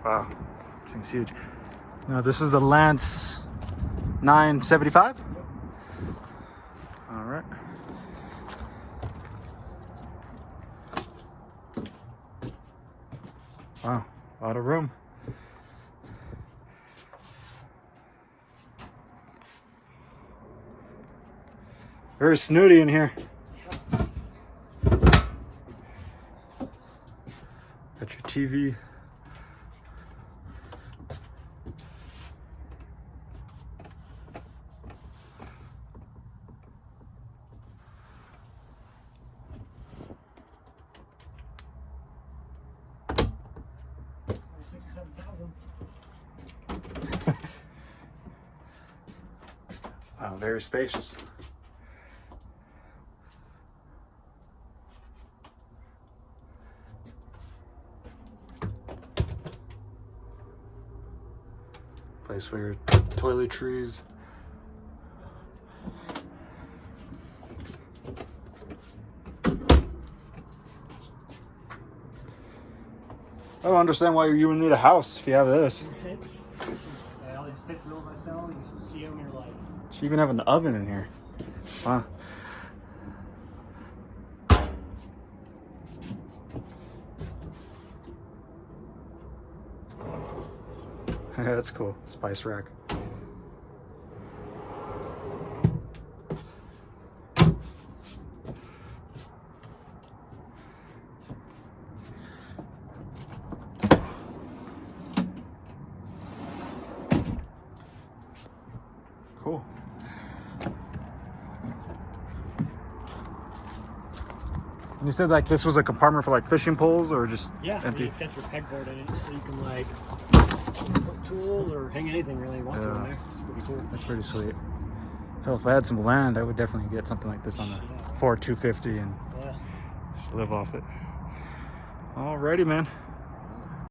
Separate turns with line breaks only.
Wow, this thing's huge. Now this is the Lance 975.
Yep.
All right. Wow, a lot of room. Very snooty in here. Got your TV. Wow, very spacious. Place for your toiletries. I don't understand why you would need a house if you have this.
I always fit real myself. You see them, you're like.
You even have an oven in here. Wow. That's cool. Spice rack. Cool. And you said like this was a compartment for like fishing poles or just empty?
Yeah, it's got your pegboard in it, so you can like put tools or hang anything really you want to in there. It's pretty cool.
That's pretty sweet. Hell, if I had some land, I would definitely get something like this on the Ford 250 and just live off it. Alrighty, man.